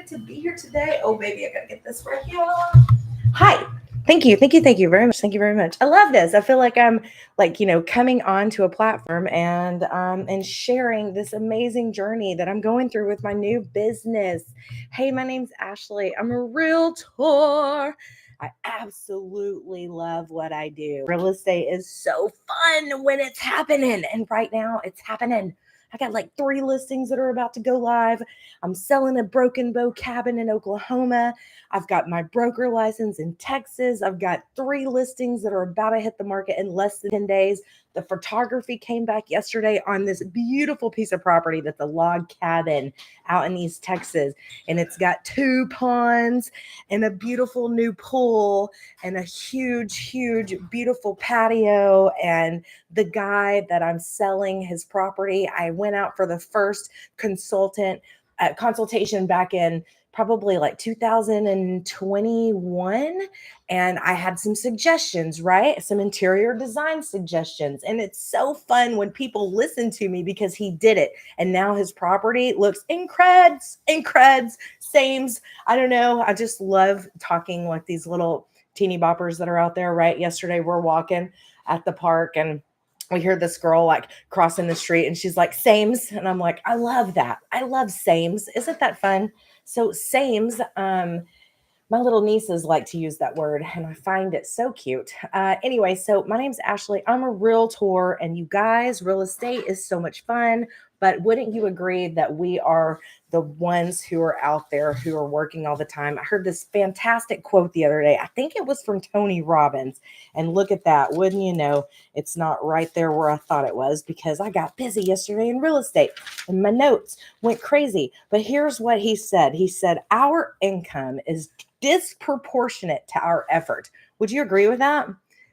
to be here today. Oh, baby, I gotta get this right here. Hi. Thank you very much. Thank you very much. I love this. I feel like I'm coming onto a platform and sharing this amazing journey that I'm going through with my new business. Hey, my name's Ashley. I'm a realtor. I absolutely love what I do. Real estate is so fun when it's happening, and right now it's happening. I got like 3 listings that are about to go live. I'm selling a Broken Bow cabin in Oklahoma. I've got my broker license in Texas. I've got 3 listings that are about to hit the market in less than 10 days. The photography came back yesterday on this beautiful piece of property that's a log cabin out in East Texas. And it's got 2 ponds and a beautiful new pool and a huge, beautiful patio. And the guy that I'm selling his property, I went out for the first consultation back in probably like 2021, and I had some suggestions, right? Some interior design suggestions. And it's so fun when people listen to me because he did it. And now his property looks increds, sames. I don't know. I just love talking like these little teeny boppers that are out there, right? Yesterday we're walking at the park and we hear this girl like crossing the street and she's like, sames. And I'm like, I love that. I love sames. Isn't that fun? So sames, my little nieces like to use that word and I find it so cute. Anyway, so my name's Ashley. I'm a realtor, and you guys, real estate is so much fun. But wouldn't you agree that we are the ones who are out there who are working all the time? I heard this fantastic quote the other day. I think it was from Tony Robbins. And look at that. Wouldn't you know, it's not right there where I thought it was, because I got busy yesterday in real estate and my notes went crazy. But here's what he said. He said, our income is disproportionate to our effort. Would you agree with that?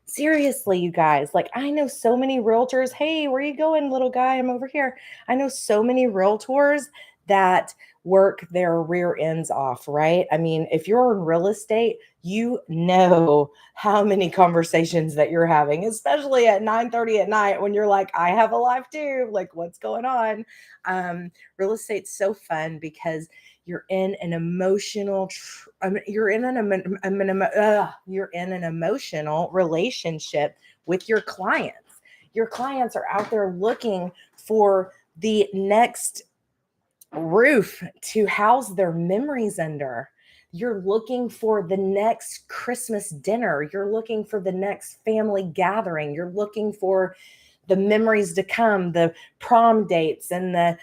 Seriously, you guys, like I know so many realtors. Hey, where you going, little guy? I'm over here. I know so many realtors that work their rear ends off, right? I mean, if you're in real estate, you know how many conversations that you're having, especially at 9:30 at night when you're like, I have a life too. Like, what's going on? Real estate's so fun because you're in an emotional you're in an emotional relationship with your clients. Your clients are out there looking for the next roof to house their memories under. You're looking for the next Christmas dinner. You're looking for the next family gathering. You're looking for the memories to come, the prom dates and the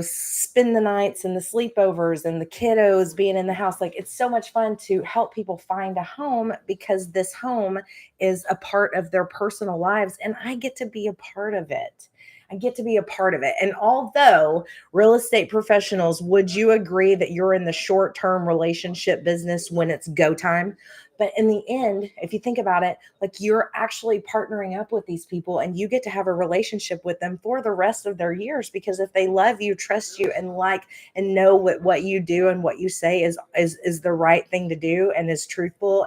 spend the nights and the sleepovers and the kiddos being in the house. Like, it's so much fun to help people find a home because this home is a part of their personal lives, and I get to be a part of it. I get to be a part of it. And although real estate professionals, would you agree that you're in the short-term relationship business when it's go time? But in the end, if you think about it, like, you're actually partnering up with these people and you get to have a relationship with them for the rest of their years, because if they love you, trust you, and like and know what you do and what you say is the right thing to do and is truthful,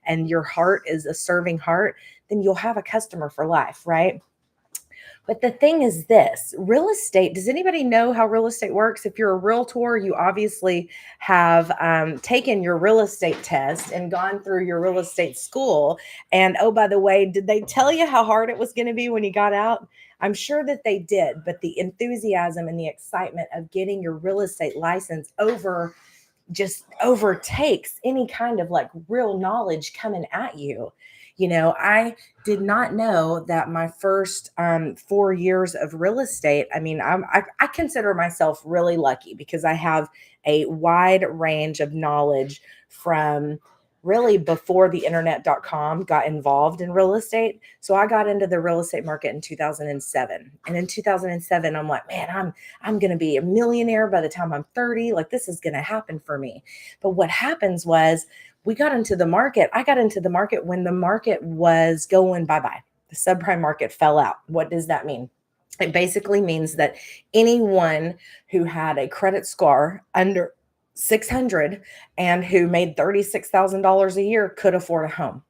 and your heart is a serving heart, then you'll have a customer for life, right? But the thing is this, real estate, does anybody know how real estate works? If you're a realtor, you obviously have taken your real estate test and gone through your real estate school. And oh, by the way, did they tell you how hard it was going to be when you got out? I'm sure that they did, but the enthusiasm and the excitement of getting your real estate license just overtakes any kind of like real knowledge coming at you. I did not know that my first 4 years of real estate. I mean, I consider myself really lucky because I have a wide range of knowledge from really before the internet.com got involved in real estate. So I got into the real estate market in 2007. And in 2007, I'm like, man, I'm going to be a millionaire by the time I'm 30. Like, this is going to happen for me. But what happens was, we got into the market. I got into the market when the market was going bye-bye. The subprime market fell out. What does that mean? It basically means that anyone who had a credit score under 600 and who made $36,000 a year could afford a home.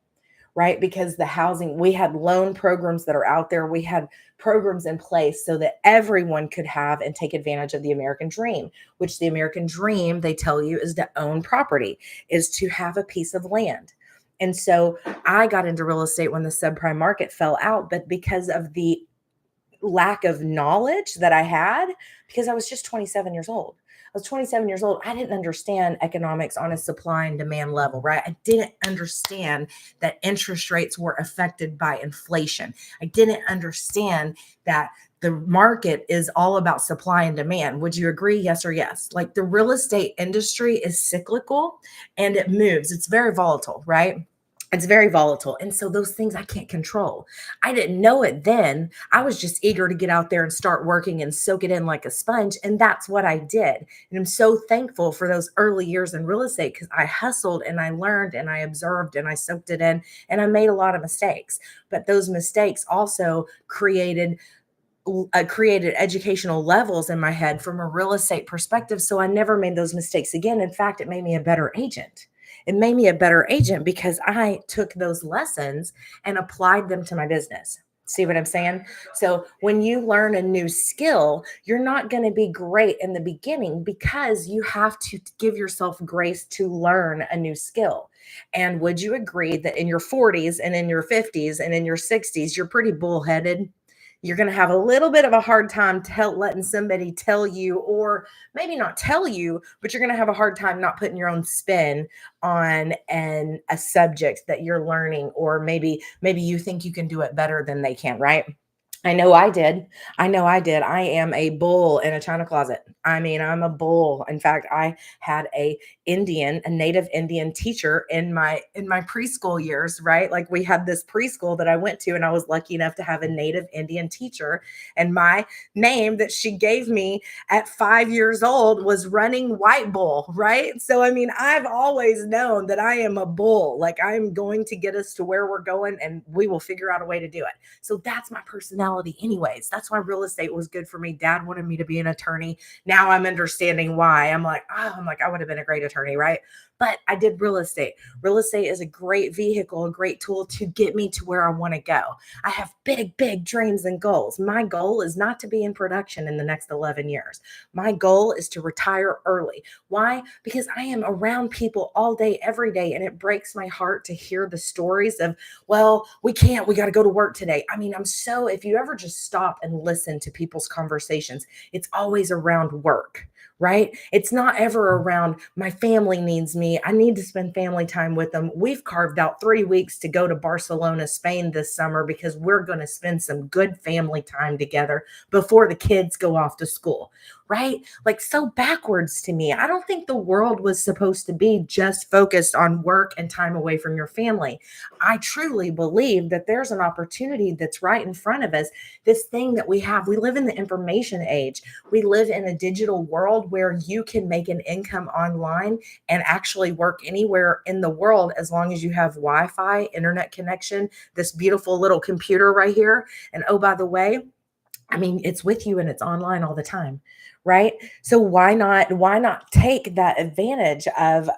right? Because the housing, we had loan programs that are out there. We had programs in place so that everyone could have and take advantage of the American dream, which the American dream, they tell you, is to own property, is to have a piece of land. And so I got into real estate when the subprime market fell out, but because of the lack of knowledge that I had, because I was just 27 years old. I was 27 years old. I didn't understand economics on a supply and demand level, right? I didn't understand that interest rates were affected by inflation. I didn't understand that the market is all about supply and demand. Would you agree? Yes or yes? Like the real estate industry is cyclical and it moves. It's very volatile, right? It's very volatile. And so those things I can't control. I didn't know it then. I was just eager to get out there and start working and soak it in like a sponge. And that's what I did. And I'm so thankful for those early years in real estate because I hustled and I learned and I observed and I soaked it in and I made a lot of mistakes. But those mistakes also created educational levels in my head from a real estate perspective. So I never made those mistakes again. In fact, it made me a better agent. It made me a better agent because I took those lessons and applied them to my business. See what I'm saying? So when you learn a new skill, you're not going to be great in the beginning because you have to give yourself grace to learn a new skill. And would you agree that in your 40s and in your 50s and in your 60s, you're pretty bullheaded? You're going to have a little bit of a hard time letting somebody tell you, or maybe not tell you, but you're going to have a hard time not putting your own spin on a subject that you're learning, or maybe you think you can do it better than they can, right? I know I did. I know I did. I am a bull in a china closet. I mean, I'm a bull. In fact, I had a native Indian teacher in my preschool years, right? Like we had this preschool that I went to and I was lucky enough to have a native Indian teacher, and my name that she gave me at 5 years old was Running White Bull, right? So I mean, I've always known that I am a bull. Like I'm going to get us to where we're going and we will figure out a way to do it. So that's my personality, anyways. That's why real estate was good for me. Dad wanted me to be an attorney. Now I'm understanding why. I'm like, I would have been a great attorney, right? But I did real estate. Real estate is a great vehicle, a great tool to get me to where I want to go. I have big, big dreams and goals. My goal is not to be in production in the next 11 years. My goal is to retire early. Why? Because I am around people all day, every day, and it breaks my heart to hear the stories of, well, we can't, we got to go to work today. I mean, if you ever just stop and listen to people's conversations, it's always around work, right? It's not ever around my family needs me. I need to spend family time with them. We've carved out 3 weeks to go to Barcelona, Spain this summer because we're going to spend some good family time together before the kids go off to school, right? Like so backwards to me. I don't think the world was supposed to be just focused on work and time away from your family. I truly believe that there's an opportunity that's right in front of us. This thing that we have, we live in the information age. We live in a digital world where you can make an income online and actually work anywhere in the world as long as you have Wi-Fi, internet connection, this beautiful little computer right here. And oh, by the way, I mean, it's with you and it's online all the time, right? So why not take that advantage of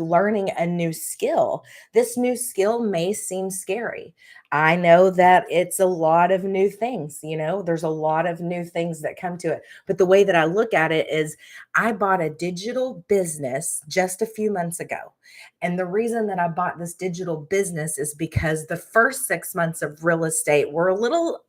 learning a new skill? This new skill may seem scary. I know that it's a lot of new things, there's a lot of new things that come to it. But the way that I look at it is I bought a digital business just a few months ago. And the reason that I bought this digital business is because the first 6 months of real estate were a little,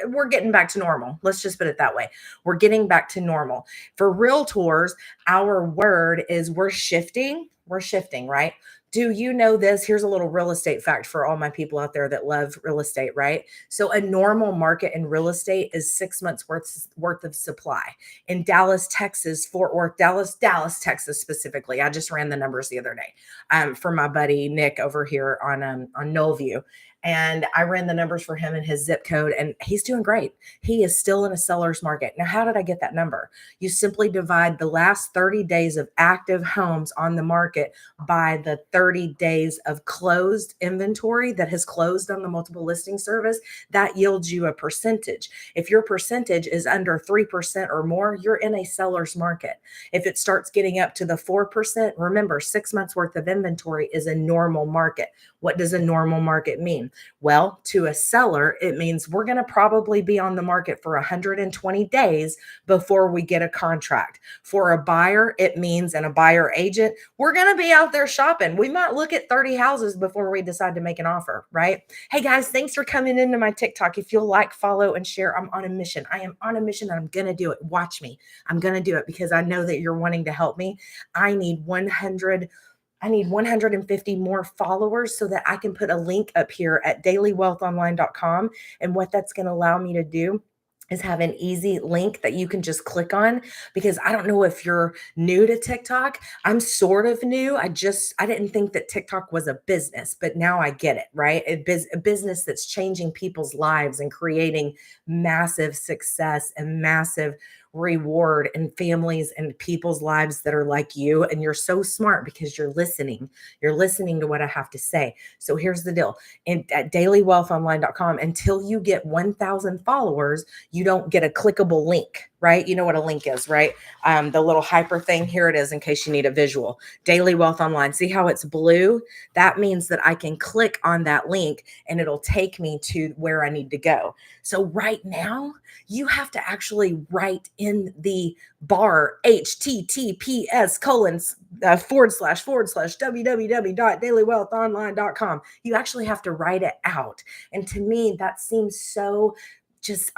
we're getting back to normal. Let's just put it that way. We're getting back to normal. For realtors, our word is we're shifting. We're shifting, right? Do you know this? Here's a little real estate fact for all my people out there that love real estate, right? So a normal market in real estate is 6 months worth of supply. In Dallas, Texas, Fort Worth, Dallas, Texas specifically. I just ran the numbers the other day for my buddy Nick over here on Knollview. And I ran the numbers for him and his zip code, and he's doing great. He is still in a seller's market. Now, how did I get that number? You simply divide the last 30 days of active homes on the market by the 30 days of closed inventory that has closed on the multiple listing service. That yields you a percentage. If your percentage is under 3% or more, you're in a seller's market. If it starts getting up to the 4%, remember 6 months worth of inventory is a normal market. What does a normal market mean? Well, to a seller, it means we're going to probably be on the market for 120 days before we get a contract. For a buyer, it means, and a buyer agent, we're going to be out there shopping. We might look at 30 houses before we decide to make an offer, right? Hey guys, thanks for coming into my TikTok. If you'll like, follow, and share, I'm on a mission. I am on a mission and I'm going to do it. Watch me. I'm going to do it because I know that you're wanting to help me. I need 150 more followers so that I can put a link up here at dailywealthonline.com. And what that's going to allow me to do is have an easy link that you can just click on, because I don't know if you're new to TikTok. I'm sort of new. I didn't think that TikTok was a business, but now I get it, right? A business that's changing people's lives and creating massive success and massive reward in families and people's lives that are like you. And you're so smart because you're listening. You're listening to what I have to say. So here's the deal. At dailywealthonline.com, until you get 1,000 followers, you don't get a clickable link, right? You know what a link is, right? The little hyper thing. Here it is in case you need a visual. Daily Wealth Online. See how it's blue? That means that I can click on that link and it'll take me to where I need to go. So right now, you have to actually write in the bar https:// www.dailywealthonline.com. You actually have to write it out. And to me, that seems so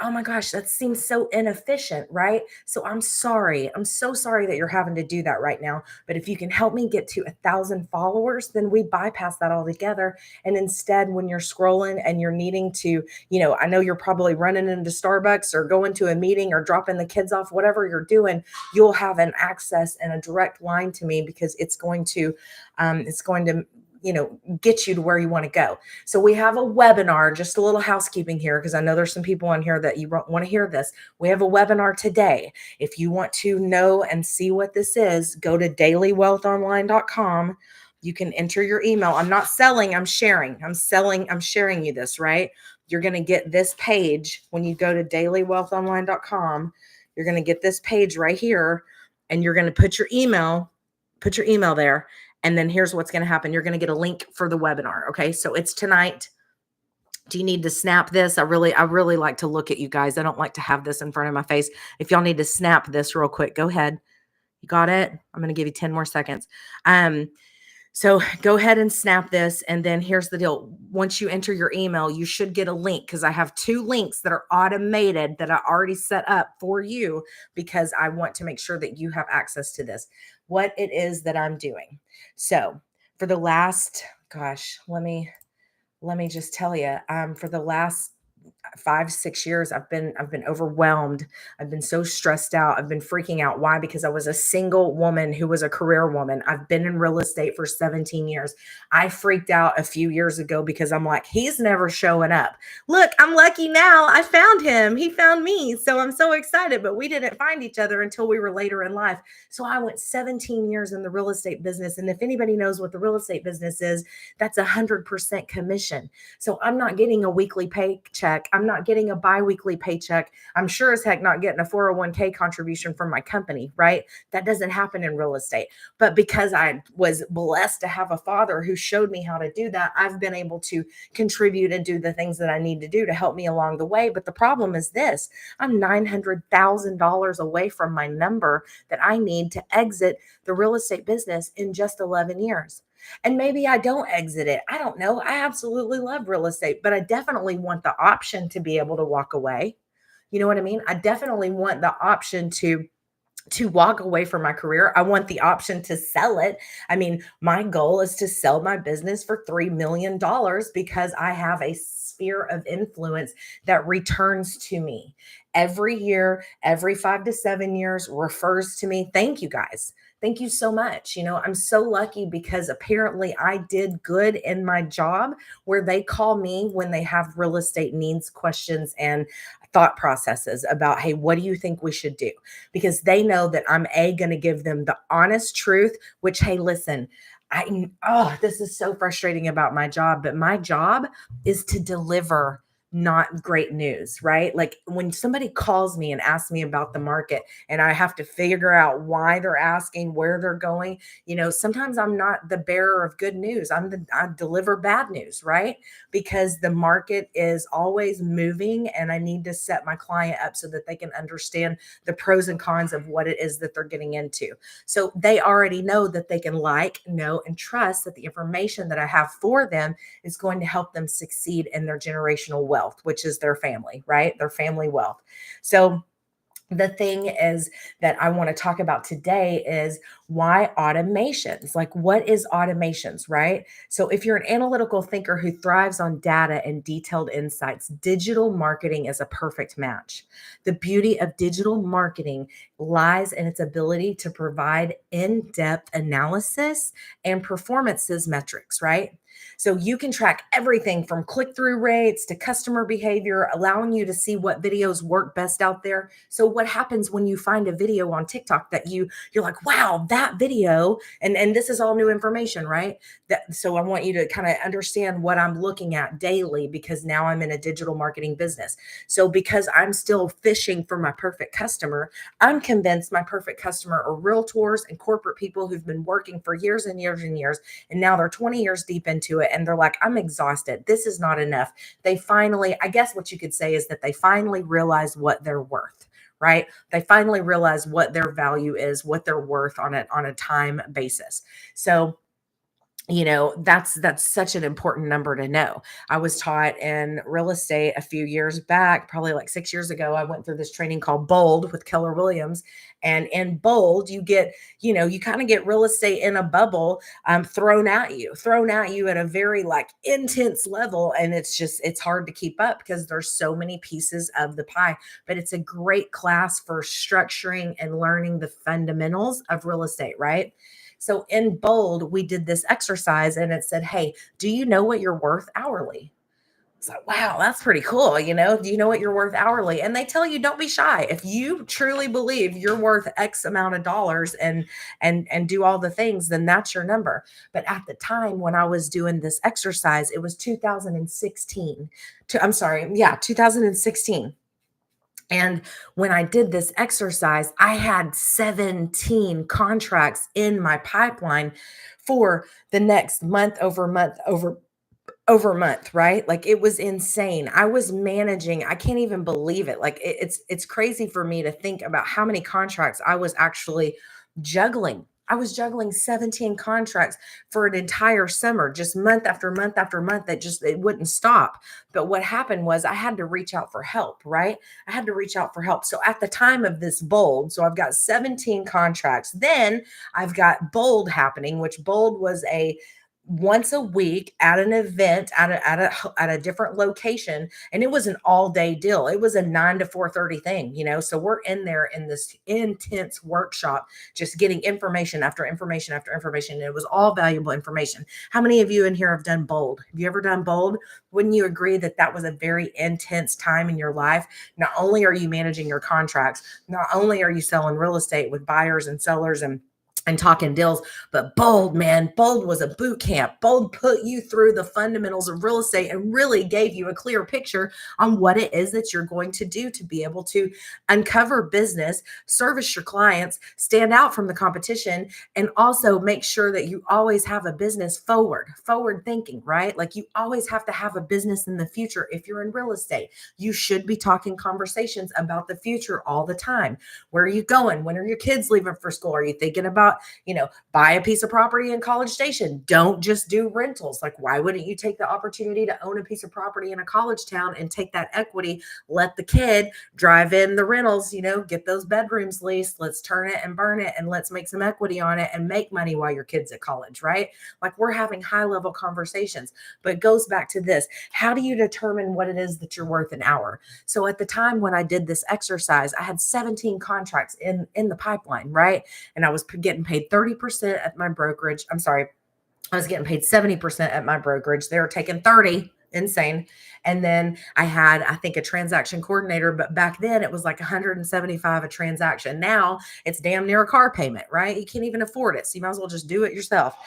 oh my gosh, that seems so inefficient, right? So I'm sorry. I'm so sorry that you're having to do that right now. But if you can help me get to 1,000 followers, then we bypass that altogether. And instead, when you're scrolling and you're needing to, I know you're probably running into Starbucks or going to a meeting or dropping the kids off, whatever you're doing, you'll have an access and a direct line to me, because it's going to get you to where you want to go. So we have a webinar, just a little housekeeping here, because I know there's some people on here that you want to hear this. We have a webinar today. If you want to know and see what this is, go to dailywealthonline.com. You can enter your email. I'm not selling, I'm sharing. I'm sharing you this, right? You're going to get this page when you go to dailywealthonline.com. You're going to get this page right here, and you're going to put your email there. And then here's what's going to happen. You're going to get a link for the webinar. Okay. So it's tonight. Do you need to snap this? I really like to look at you guys. I don't like to have this in front of my face. If y'all need to snap this real quick, go ahead. You got it? I'm going to give you 10 more seconds. So go ahead and snap this. And then here's the deal. Once you enter your email, you should get a link, because I have 2 links that are automated that I already set up for you, because I want to make sure that you have access to this, what it is that I'm doing. So for the last, let me just tell you, for the last 5-6 years, I've been overwhelmed. I've been so stressed out. I've been freaking out. Why? Because I was a single woman who was a career woman. I've been in real estate for 17 years. I freaked out a few years ago because I'm like, he's never showing up. Look, I'm lucky now. I found him. He found me. So I'm so excited, but we didn't find each other until we were later in life. So I went 17 years in the real estate business. And if anybody knows what the real estate business is, that's 100% commission. So I'm not getting a weekly paycheck. I'm not getting a biweekly paycheck. I'm sure as heck not getting a 401k contribution from my company, right? That doesn't happen in real estate. But because I was blessed to have a father who showed me how to do that, I've been able to contribute and do the things that I need to do to help me along the way. But the problem is this: I'm $900,000 away from my number that I need to exit the real estate business in just 11 years. And maybe I don't exit it. I don't know. I absolutely love real estate, but I definitely want the option to be able to walk away. You know what I mean? I definitely want the option to walk away from my career. I want the option to sell it. I mean, my goal is to sell my business for $3 million, because I have a sphere of influence that returns to me. every year, every 5 to 7 years, refers to me. Thank you guys. Thank you so much. I'm so lucky because apparently I did good in my job where they call me when they have real estate needs, questions, and thought processes about, hey, what do you think we should do? Because they know that I'm going to give them the honest truth, which, hey, listen, this is so frustrating about my job, but my job is to deliver not great news, right? Like when somebody calls me and asks me about the market and I have to figure out why they're asking, where they're going, sometimes I'm not the bearer of good news. I deliver bad news, right? Because the market is always moving and I need to set my client up so that they can understand the pros and cons of what it is that they're getting into. So they already know that they can know, and trust that the information that I have for them is going to help them succeed in their generational wealth, which is their family, right? Their family wealth. So the thing is that I want to talk about today is why automations. Like, what is automations, right? So, if you're an analytical thinker who thrives on data and detailed insights, digital marketing is a perfect match. The beauty of digital marketing lies in its ability to provide in depth analysis and performances metrics, right? So you can track everything from click-through rates to customer behavior, allowing you to see what videos work best out there. So what happens when you find a video on TikTok that you're like, wow, that video, and this is all new information, right? So I want you to kind of understand what I'm looking at daily because now I'm in a digital marketing business. So because I'm still fishing for my perfect customer, I'm convinced my perfect customer are realtors and corporate people who've been working for years and years and years, and now they're 20 years deep into it and they're like, I'm exhausted. This is not enough. They finally, I guess what you could say is that they finally realize what they're worth, right? They finally realize what their value is, what they're worth on a time basis. So that's such an important number to know. I was taught in real estate a few years back, probably like 6 years ago. I went through this training called Bold with Keller Williams. And in Bold, you get, you kind of get real estate in a bubble thrown at you at a very like intense level. And it's hard to keep up because there's so many pieces of the pie. But it's a great class for structuring and learning the fundamentals of real estate, right? So in Bold, we did this exercise and it said, hey, do you know what you're worth hourly? It's like, wow, that's pretty cool. Do you know what you're worth hourly? And they tell you, don't be shy. If you truly believe you're worth X amount of dollars and do all the things, then that's your number. But at the time when I was doing this exercise, it was 2016. I'm sorry. Yeah, 2016. And when I did this exercise, I had 17 contracts in my pipeline for the next month over month, right? Like it was insane. I was managing, I can't even believe it. Like it's crazy for me to think about how many contracts I was actually juggling. I was juggling 17 contracts for an entire summer, just month after month after month. It wouldn't stop. But what happened was I had to reach out for help, right? I had to reach out for help. So at the time of this Bold, so I've got 17 contracts. Then I've got Bold happening, which Bold was a once a week at an event at a different location, and it was an all day deal. It was a 9 to 4:30 thing, so we're in there in this intense workshop just getting information after information after information, and it was all valuable information. How many of you in here have done Bold? Have you ever done Bold? Wouldn't you agree that that was a very intense time in your life? Not only are you managing your contracts, not only are you selling real estate with buyers and sellers and talking deals, but Bold, man, Bold was a boot camp. Bold put you through the fundamentals of real estate and really gave you a clear picture on what it is that you're going to do to be able to uncover business, service your clients, stand out from the competition, and also make sure that you always have a business forward thinking, right? Like you always have to have a business in the future. If you're in real estate, you should be talking conversations about the future all the time. Where are you going? When are your kids leaving for school? Are you thinking about about, buy a piece of property in College Station. Don't just do rentals. Like, why wouldn't you take the opportunity to own a piece of property in a college town and take that equity, let the kid drive in the rentals, get those bedrooms leased. Let's turn it and burn it and let's make some equity on it and make money while your kid's at college, right? Like, we're having high level conversations, but it goes back to this. How do you determine what it is that you're worth an hour? So at the time when I did this exercise, I had 17 contracts in the pipeline, right? And I was getting paid 30% at my brokerage. I'm sorry, I was getting paid 70% at my brokerage. They were taking 30. Insane. And then I had, I think, a transaction coordinator, but back then it was like 175 a transaction. Now it's damn near a car payment, right? You can't even afford it. So you might as well just do it yourself.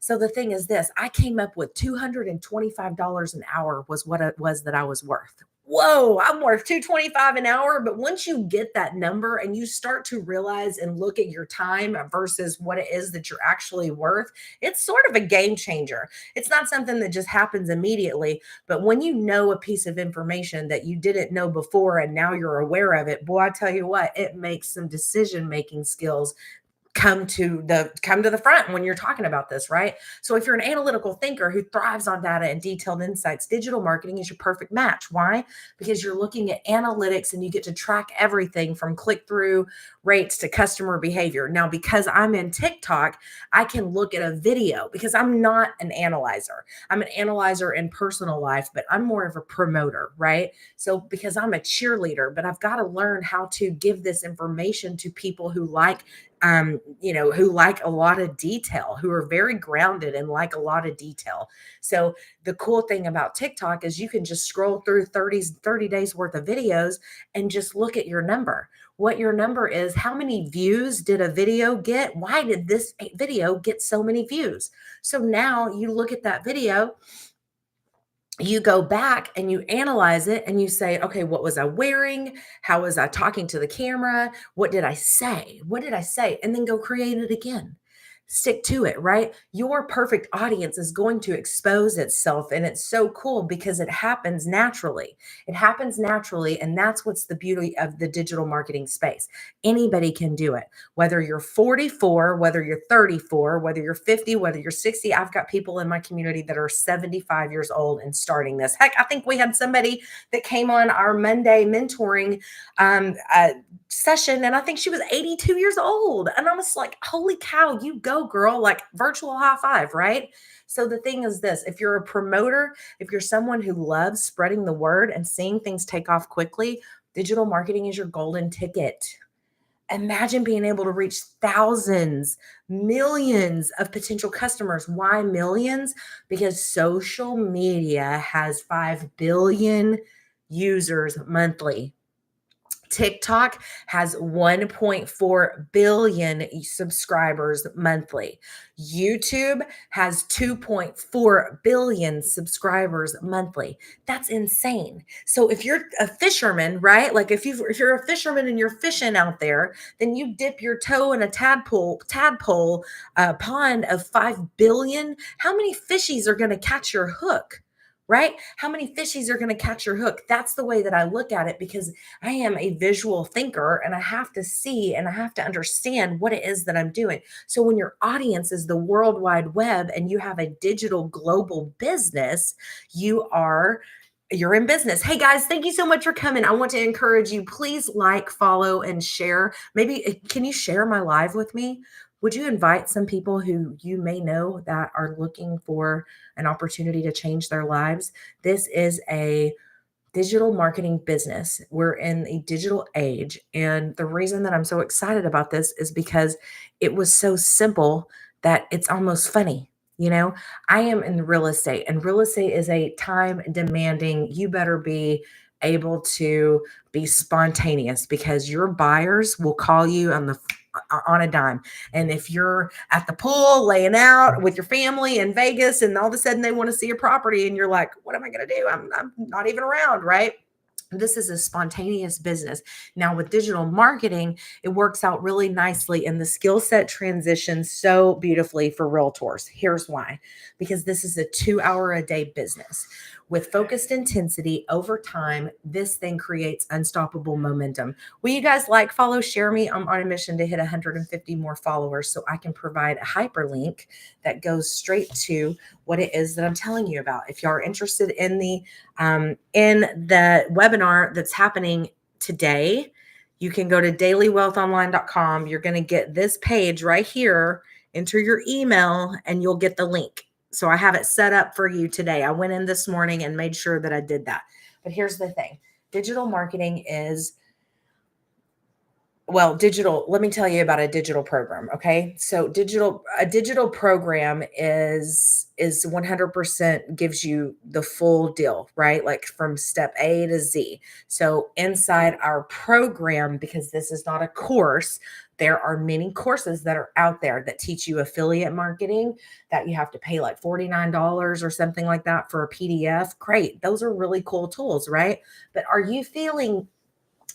So the thing is this, I came up with $225 an hour was what it was that I was worth. Whoa, I'm worth $225 an hour. But once you get that number and you start to realize and look at your time versus what it is that you're actually worth, it's sort of a game changer. It's not something that just happens immediately, but when you know a piece of information that you didn't know before and now you're aware of it, boy, I tell you what, it makes some decision-making skills come to the front when you're talking about this, right? So if you're an analytical thinker who thrives on data and detailed insights, digital marketing is your perfect match. Why? Because you're looking at analytics and you get to track everything from click-through rates to customer behavior. Now, because I'm in TikTok, I can look at a video because I'm not an analyzer. I'm an analyzer in personal life, but I'm more of a promoter, right? So because I'm a cheerleader, but I've got to learn how to give this information to people who like who like a lot of detail, who are very grounded and like a lot of detail. So the cool thing about TikTok is you can just scroll through 30 days worth of videos and just look at your number. What your number is, how many views did a video get? Why did this video get so many views? So now you look at that video, you go back and you analyze it and you say, okay, what was I wearing? How was I talking to the camera? What did I say? What did I say? And then go create it again. Stick to it, right? Your perfect audience is going to expose itself. And it's so cool because it happens naturally. It happens naturally. And that's what's the beauty of the digital marketing space. Anybody can do it. Whether you're 44, whether you're 34, whether you're 50, whether you're 60. I've got people in my community that are 75 years old and starting this. Heck, I think we had somebody that came on our Monday mentoring session, and I think she was 82 years old. And I was like, holy cow, you go, girl, like virtual high five, right? So the thing is this, if you're a promoter, if you're someone who loves spreading the word and seeing things take off quickly, digital marketing is your golden ticket. Imagine being able to reach thousands, millions of potential customers. Why millions? Because social media has 5 billion users monthly. TikTok has 1.4 billion subscribers monthly. YouTube has 2.4 billion subscribers monthly. That's insane. So if you're a fisherman, right? Like if you're a fisherman and you're fishing out there, then you dip your toe in a tadpole pond of 5 billion. How many fishies are going to catch your hook? Right? How many fishies are going to catch your hook? That's the way that I look at it because I am a visual thinker and I have to see and I have to understand what it is that I'm doing. So when your audience is the World Wide Web and you have a digital global business, you're in business. Hey guys, thank you so much for coming. I want to encourage you, please like, follow, and share. Maybe can you share my live with me? Would you invite some people who you may know that are looking for an opportunity to change their lives? This is a digital marketing business. We're in a digital age. And the reason that I'm so excited about this is because it was so simple that it's almost funny. I am in real estate, and real estate is a time demanding, you better be able to be spontaneous because your buyers will call you on a dime. And if you're at the pool laying out with your family in Vegas and all of a sudden they want to see your property and you're like, what am I going to do? I'm not even around, right? This is a spontaneous business. Now with digital marketing, it works out really nicely and the skill set transitions so beautifully for realtors. Here's why, because this is a 2-hour a day business. With focused intensity over time, this thing creates unstoppable momentum. Will you guys like, follow, share me? I'm on a mission to hit 150 more followers so I can provide a hyperlink that goes straight to what it is that I'm telling you about. If you are interested in the webinar that's happening today, you can go to dailywealthonline.com. You're going to get this page right here, enter your email, and you'll get the link. So I have it set up for you today. I went in this morning and made sure that I did that. But here's the thing. Digital marketing is, let me tell you about a digital program. Okay. So a digital program is 100% gives you the full deal, right? Like from step A to Z. So inside our program, because this is not a course, there are many courses that are out there that teach you affiliate marketing that you have to pay like $49 or something like that for a PDF. Great. Those are really cool tools, right? But are you feeling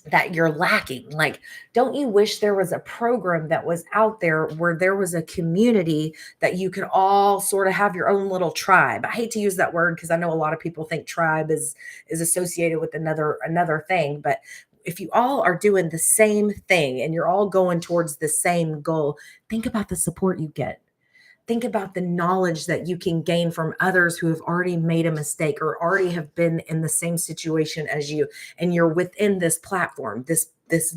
that you're lacking? Like, don't you wish there was a program that was out there where there was a community that you could all sort of have your own little tribe? I hate to use that word because I know a lot of people think tribe is associated with another thing, but if you all are doing the same thing and you're all going towards the same goal, think about the support you get. Think about the knowledge that you can gain from others who have already made a mistake or already have been in the same situation as you, and you're within this platform, this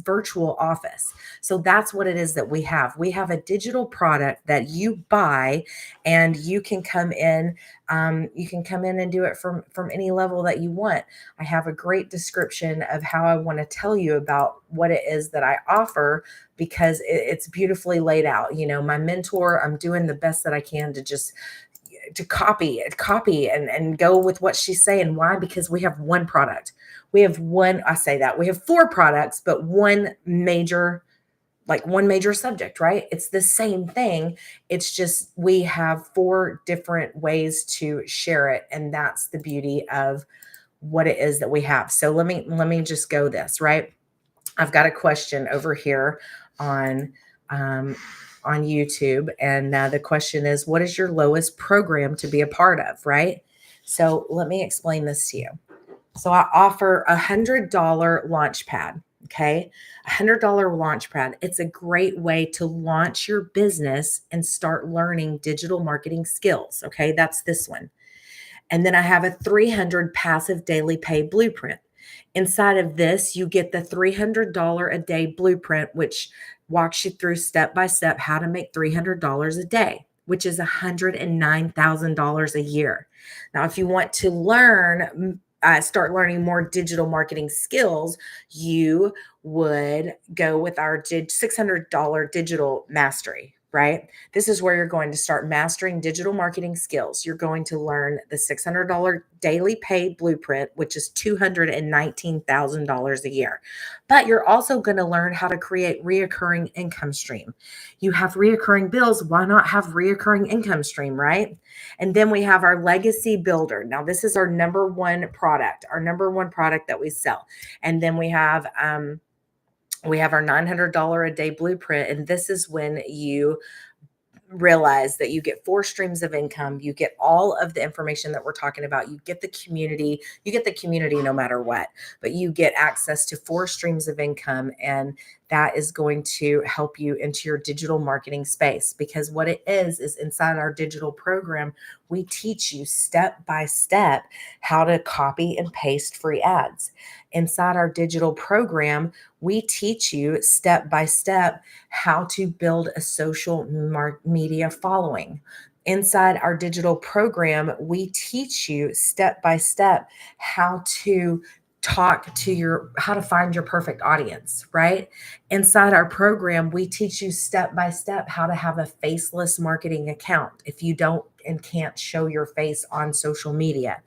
virtual office. So that's what it is that we have. We have a digital product that you buy, and you can come in. You can come in and do it from any level that you want. I have a great description of how I want to tell you about what it is that I offer, because it's beautifully laid out. You know, my mentor, I'm doing the best that I can to just to copy and go with what she's saying. Why? Because we have one product. We have one, I say that we have four products, but one major subject, right? It's the same thing. It's just we have four different ways to share it. And that's the beauty of what it is that we have. So let me just go this, right? I've got a question over here on YouTube, and the question is, what is your lowest program to be a part of, right? So let me explain this to you. So I offer $100 Launchpad. Okay, $100 Launchpad. It's a great way to launch your business and start learning digital marketing skills. Okay, that's this one. And then I have a $300 passive daily pay blueprint. Inside of this, you get the $300 a day blueprint, which walks you through step by step how to make $300 a day, which is $109,000 a year. Now, if you want to start learning more digital marketing skills, you would go with our $600 digital mastery, right? This is where you're going to start mastering digital marketing skills. You're going to learn the $600 daily pay blueprint, which is $219,000 a year. But you're also going to learn how to create reoccurring income stream. You have reoccurring bills. Why not have reoccurring income stream, right? And then we have our legacy builder. Now, this is our number one product that we sell. And then we have our $900 a day blueprint. And this is when you realize that you get 4 streams of income. You get all of the information that we're talking about. You get the community no matter what, but you get access to 4 streams of income. And that is going to help you into your digital marketing space, because what it is inside our digital program, we teach you step by step how to copy and paste free ads. Inside our digital program, we teach you step by step how to build a social media following. Inside our digital program, we teach you step by step how to find your perfect audience, right? Inside our program, we teach you step by step how to have a faceless marketing account if you don't and can't show your face on social media.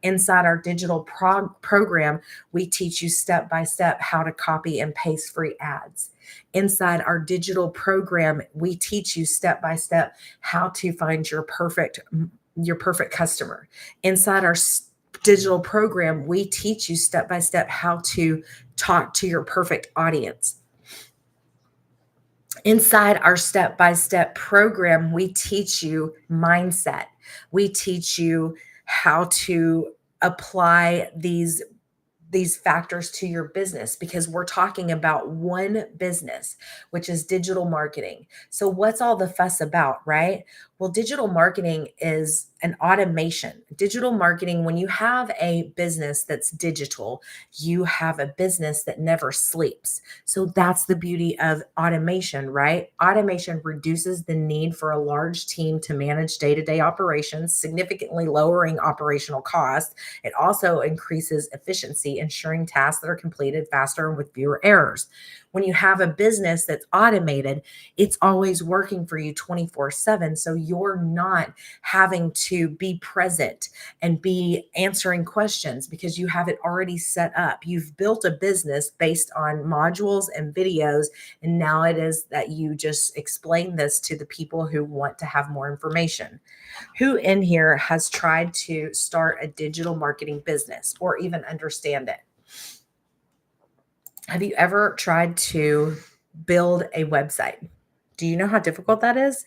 Inside our digital program, we teach you step by step how to copy and paste free ads. Inside our digital program, we teach you step by step how to find your perfect customer. Inside our digital program, we teach you step by step how to talk to your perfect audience. Inside our step-by-step program, we teach you mindset. We teach you how to apply these factors to your business, because we're talking about one business, which is digital marketing. So, what's all the fuss about, right? Well, digital marketing is an automation. Digital marketing, when you have a business that's digital, you have a business that never sleeps. So, that's the beauty of automation, right? Automation reduces the need for a large team to manage day to day operations, significantly lowering operational costs. It also increases efficiency, ensuring tasks that are completed faster and with fewer errors. When you have a business that's automated, it's always working for you 24/7. So you're not having to be present and be answering questions because you have it already set up. You've built a business based on modules and videos. And now it is that you just explain this to the people who want to have more information. Who in here has tried to start a digital marketing business or even understand it? Have you ever tried to build a website? Do you know how difficult that is?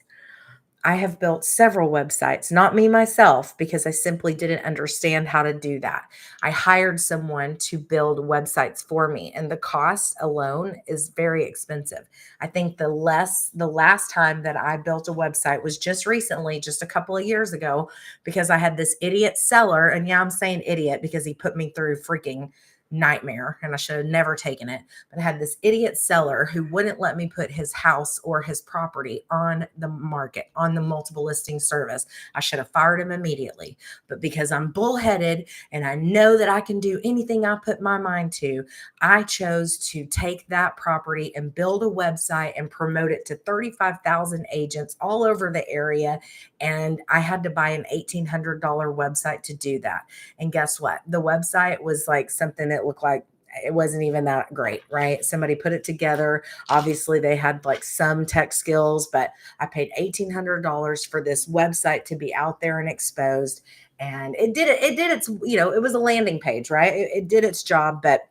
I have built several websites, not me myself, because I simply didn't understand how to do that. I hired someone to build websites for me, and the cost alone is very expensive. I think the last time that I built a website was just recently, just a couple of years ago, because I had this idiot seller, and yeah, I'm saying idiot because he put me through freaking nightmare and I should have never taken it. But I had this idiot seller who wouldn't let me put his house or his property on the market, on the multiple listing service. I should have fired him immediately. But because I'm bullheaded and I know that I can do anything I put my mind to, I chose to take that property and build a website and promote it to 35,000 agents all over the area. And I had to buy an $1,800 website to do that. And guess what? The website was like something that looked like it wasn't even that great, right? Somebody put it together. Obviously, they had like some tech skills, but I paid $1,800 for this website to be out there and exposed. And it did its, it was a landing page, right? It did its job. But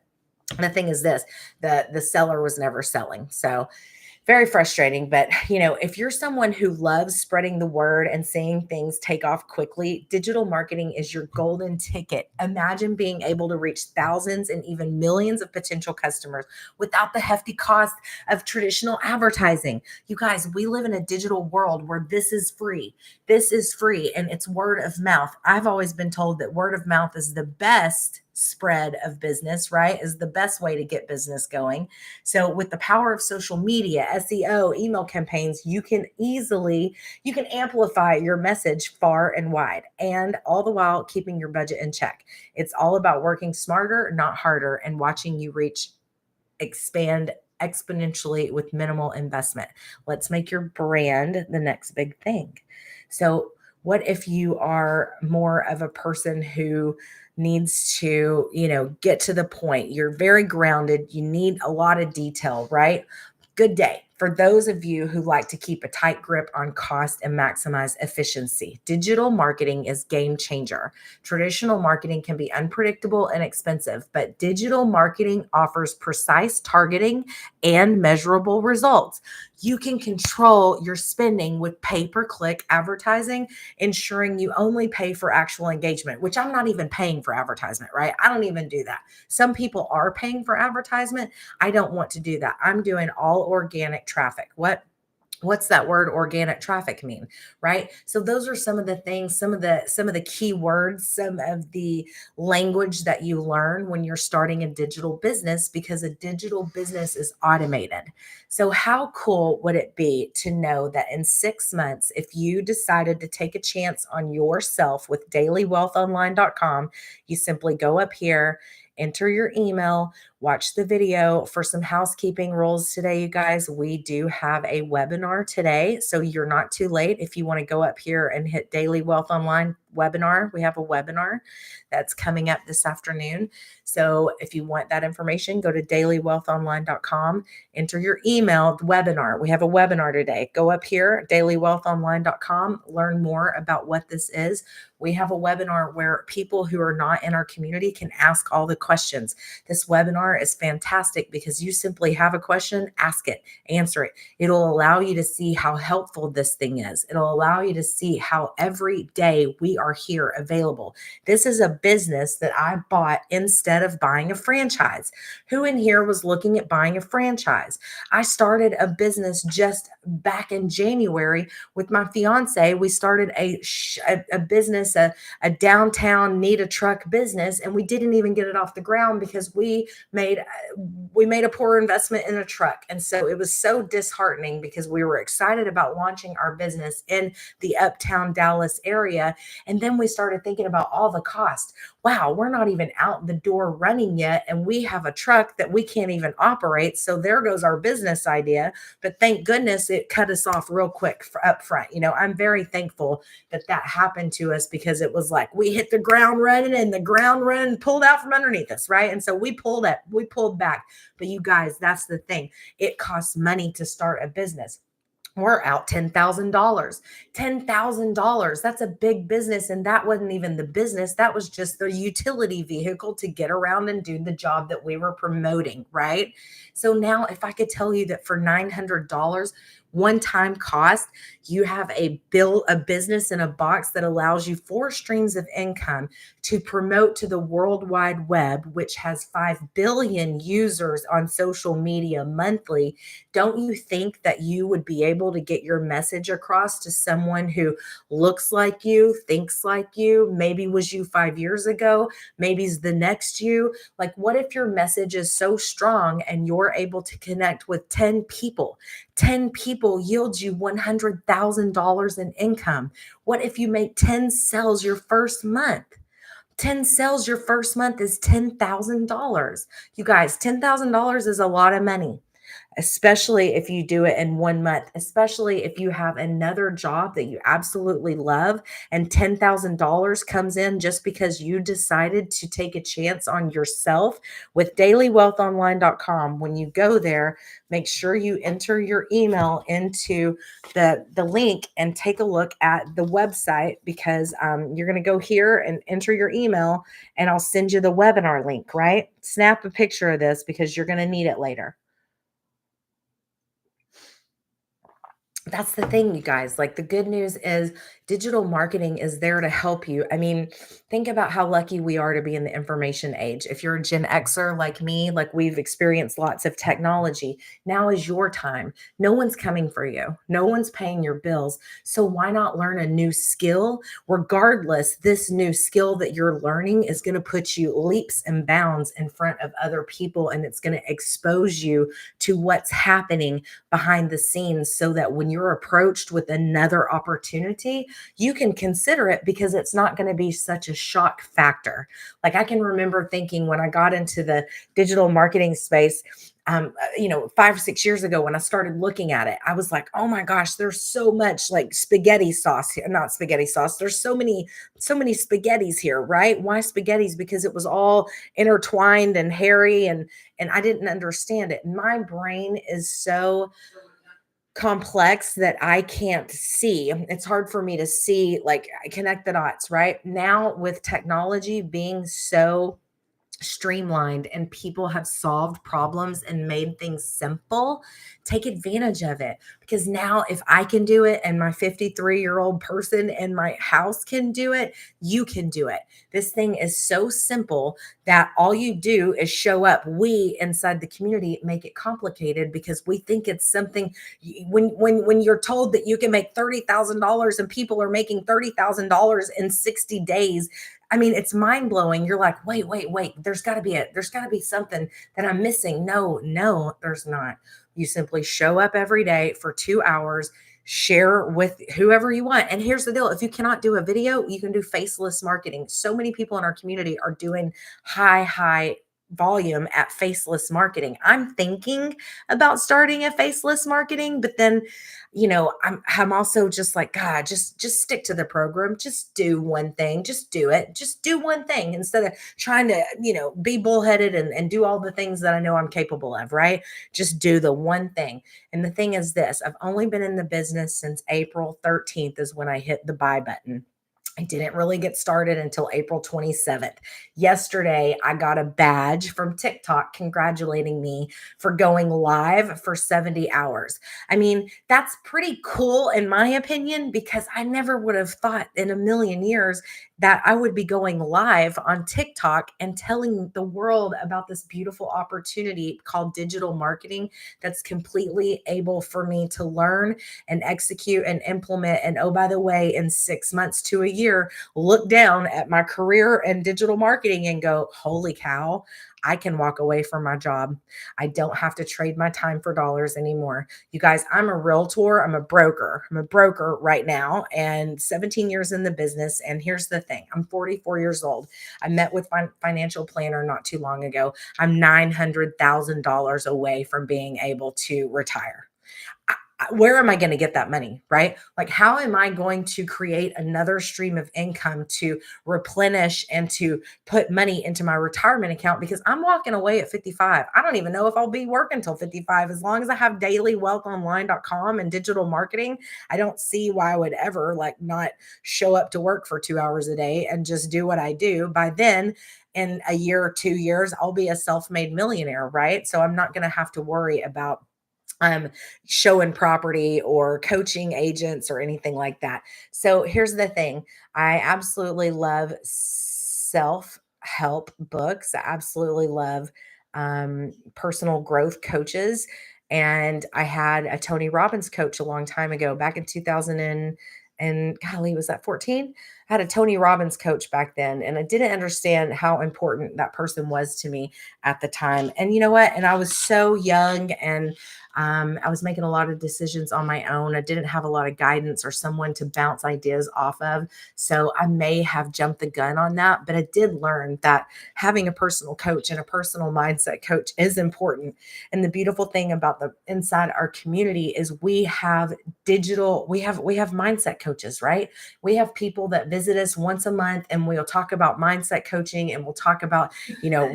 the thing is this, the seller was never selling. So very frustrating. But, if you're someone who loves spreading the word and seeing things take off quickly, digital marketing is your golden ticket. Imagine being able to reach thousands and even millions of potential customers without the hefty cost of traditional advertising. You guys, we live in a digital world where this is free. This is free and it's word of mouth. I've always been told that word of mouth is the best spread of business, right? Is the best way to get business going. So with the power of social media, SEO, email campaigns, you can amplify your message far and wide, and all the while keeping your budget in check. It's all about working smarter, not harder, and watching you expand exponentially with minimal investment. Let's make your brand the next big thing. So what if you are more of a person who needs to, get to the point? You're very grounded. You need a lot of detail, right? Good day. For those of you who like to keep a tight grip on cost and maximize efficiency, digital marketing is game changer. Traditional marketing can be unpredictable and expensive, but digital marketing offers precise targeting and measurable results. You can control your spending with pay-per-click advertising, ensuring you only pay for actual engagement, which I'm not even paying for advertisement, right? I don't even do that. Some people are paying for advertisement. I don't want to do that. I'm doing all organic traffic. What's that word organic traffic mean, right? So those are some of the things, some of the key words, some of the language that you learn when you're starting a digital business, because a digital business is automated. So how cool would it be to know that in 6 months, if you decided to take a chance on yourself with dailywealthonline.com, you simply go up here, enter your email, watch the video. For some housekeeping rules today, you guys, we do have a webinar today. So you're not too late. If you want to go up here and hit Daily Wealth Online webinar, we have a webinar that's coming up this afternoon. So if you want that information, go to dailywealthonline.com, enter your email, the webinar. We have a webinar today. Go up here, dailywealthonline.com, learn more about what this is. We have a webinar where people who are not in our community can ask all the questions. This webinar webinar is fantastic because you simply have a question, ask it, answer it. It'll allow you to see how helpful this thing is. It'll allow you to see how every day we are here available. This is a business that I bought instead of buying a franchise. Who in here was looking at buying a franchise? I started a business just back in January with my fiance. We started a business, a downtown need a truck business, and we didn't even get it off the ground because we made a poor investment in a truck. And so it was so disheartening because we were excited about launching our business in the uptown Dallas area, and then we started thinking about all the cost. Wow, we're not even out the door running yet, and we have a truck that we can't even operate. So there goes our business idea. But thank goodness it cut us off real quick up front. I'm very thankful that happened to us because it was like we hit the ground running and the ground run pulled out from underneath us, right? And so we pulled back. But you guys, that's the thing. It costs money to start a business. We're out $10,000. $10,000. That's a big business. And that wasn't even the business. That was just the utility vehicle to get around and do the job that we were promoting, right? So now if I could tell you that for $900, one-time cost, you have a business in a box that allows you 4 streams of income to promote to the World Wide Web, which has 5 billion users on social media monthly. Don't you think that you would be able to get your message across to someone who looks like you, thinks like you, maybe was you 5 years ago, maybe is the next you? Like, what if your message is so strong and you're able to connect with 10 people? 10 people yields you $100,000 in income. What if you make 10 sales your first month? 10 sales your first month is $10,000. You guys, $10,000 is a lot of money, especially if you do it in 1 month, especially if you have another job that you absolutely love and $10,000 comes in just because you decided to take a chance on yourself. With dailywealthonline.com, when you go there, make sure you enter your email into the link and take a look at the website because you're going to go here and enter your email and I'll send you the webinar link, right? Snap a picture of this because you're going to need it later. That's the thing, you guys. Like, the good news is digital marketing is there to help you. I mean, think about how lucky we are to be in the information age. If you're a Gen Xer like me, like we've experienced lots of technology, now is your time. No one's coming for you. No one's paying your bills. So why not learn a new skill? Regardless, this new skill that you're learning is going to put you leaps and bounds in front of other people, and it's going to expose you to what's happening behind the scenes so that when you're approached with another opportunity, you can consider it because it's not going to be such a shock factor. Like, I can remember thinking when I got into the digital marketing space, 5 or 6 years ago when I started looking at it, I was like, oh my gosh, there's so much like spaghetti sauce here, not spaghetti sauce. There's so many spaghettis here, right? Why spaghettis? Because it was all intertwined and hairy and I didn't understand it. My brain is so complex that I can't see. It's hard for me to see, like, connect the dots, right? Now with technology being so streamlined and people have solved problems and made things simple, take advantage of it. Because now if I can do it and my 53-year-old person in my house can do it, you can do it. This thing is so simple that all you do is show up. We inside the community make it complicated because we think it's something. When you're told that you can make $30,000 and people are making $30,000 in 60 days, I mean, it's mind blowing. You're like, wait. There's got to be something that I'm missing. No, there's not. You simply show up every day for 2 hours, share with whoever you want. And here's the deal. If you cannot do a video, you can do faceless marketing. So many people in our community are doing high volume at faceless marketing. I'm thinking about starting a faceless marketing, but then, I'm also just like, God, just stick to the program. Just do one thing. Just do it. Just do one thing instead of trying to, be bullheaded and do all the things that I know I'm capable of, right? Just do the one thing. And the thing is this, I've only been in the business since April 13th is when I hit the buy button. I didn't really get started until April 27th. Yesterday, I got a badge from TikTok congratulating me for going live for 70 hours. I mean, that's pretty cool in my opinion, because I never would have thought in a million years that I would be going live on TikTok and telling the world about this beautiful opportunity called digital marketing that's completely able for me to learn and execute and implement. And oh, by the way, in 6 months to a year, look down at my career and digital marketing and go, holy cow, I can walk away from my job. I don't have to trade my time for dollars anymore. You guys, I'm a realtor. I'm a broker. I'm a broker right now and 17 years in the business. And here's the thing, I'm 44 years old. I met with my financial planner not too long ago. I'm $900,000 away from being able to retire. Where am I going to get that money, right? Like, how am I going to create another stream of income to replenish and to put money into my retirement account? Because I'm walking away at 55. I don't even know if I'll be working till 55. As long as I have dailywealthonline.com and digital marketing, I don't see why I would ever like not show up to work for 2 hours a day and just do what I do. By then, in a year or 2 years, I'll be a self-made millionaire, right? So I'm not going to have to worry about um, showing property or coaching agents or anything like that. So here's the thing, I absolutely love self help books. I absolutely love personal growth coaches. And I had a Tony Robbins coach a long time ago, back in 2000 and golly, was that 14? I had a Tony Robbins coach back then, and I didn't understand how important that person was to me at the time. And you know what? And I was so young, and I was making a lot of decisions on my own. I didn't have a lot of guidance or someone to bounce ideas off of. So I may have jumped the gun on that, but I did learn that having a personal coach and a personal mindset coach is important. And the beautiful thing about the inside our community is we have mindset coaches, right? We have people that visit us once a month, and we'll talk about mindset coaching, and we'll talk about,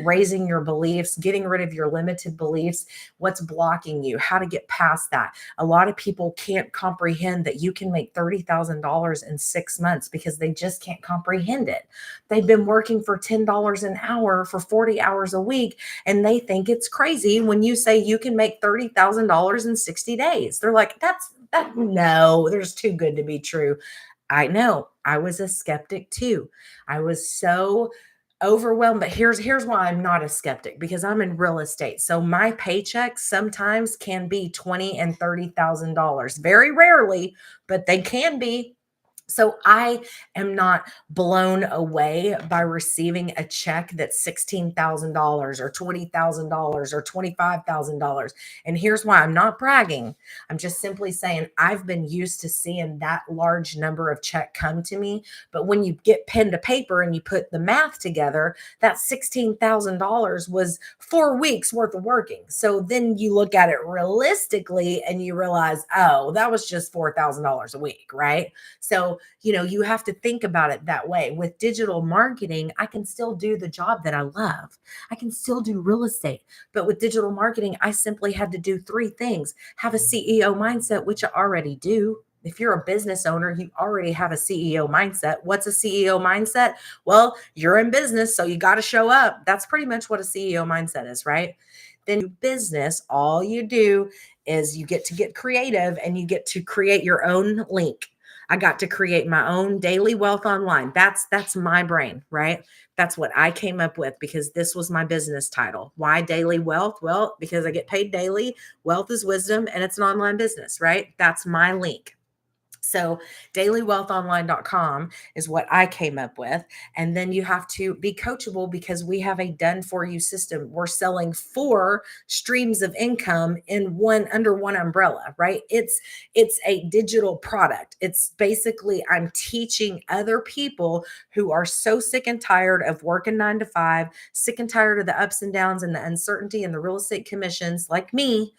raising your beliefs, getting rid of your limited beliefs, what's blocking you, how to get past that. A lot of people can't comprehend that you can make $30,000 in 6 months because they just can't comprehend it. They've been working for $10 an hour for 40 hours a week, and they think it's crazy when you say you can make $30,000 in 60 days. They're like, no, there's too good to be true. I know. I was a skeptic too. I was so overwhelmed, but here's why I'm not a skeptic, because I'm in real estate. So my paychecks sometimes can be $20 and $30,000. Very rarely, but they can be. So I am not blown away by receiving a check that's $16,000 or $20,000 or $25,000. And here's why I'm not bragging. I'm just simply saying I've been used to seeing that large number of check come to me. But when you get pen to paper and you put the math together, that $16,000 was 4 weeks worth of working. So then you look at it realistically and you realize, oh, that was just $4,000 a week, right? So, you have to think about it that way. With digital marketing, I can still do the job that I love. I can still do real estate. But with digital marketing, I simply had to do three things: have a CEO mindset, which I already do. If you're a business owner, you already have a CEO mindset. What's a CEO mindset? Well, you're in business, so you got to show up. That's pretty much what a CEO mindset is, right? Then business, all you do is you get to get creative and you get to create your own link. I got to create my own Daily Wealth Online. That's my brain, right? That's what I came up with because this was my business title. Why Daily Wealth? Well, because I get paid daily. Wealth is wisdom, and it's an online business, right? That's my link. So dailywealthonline.com is what I came up with. And then you have to be coachable because we have a done for you system. We're selling 4 streams of income in one under one umbrella, right? It's a digital product. It's basically I'm teaching other people who are so sick and tired of working 9 to 5, sick and tired of the ups and downs and the uncertainty and the real estate commissions like me,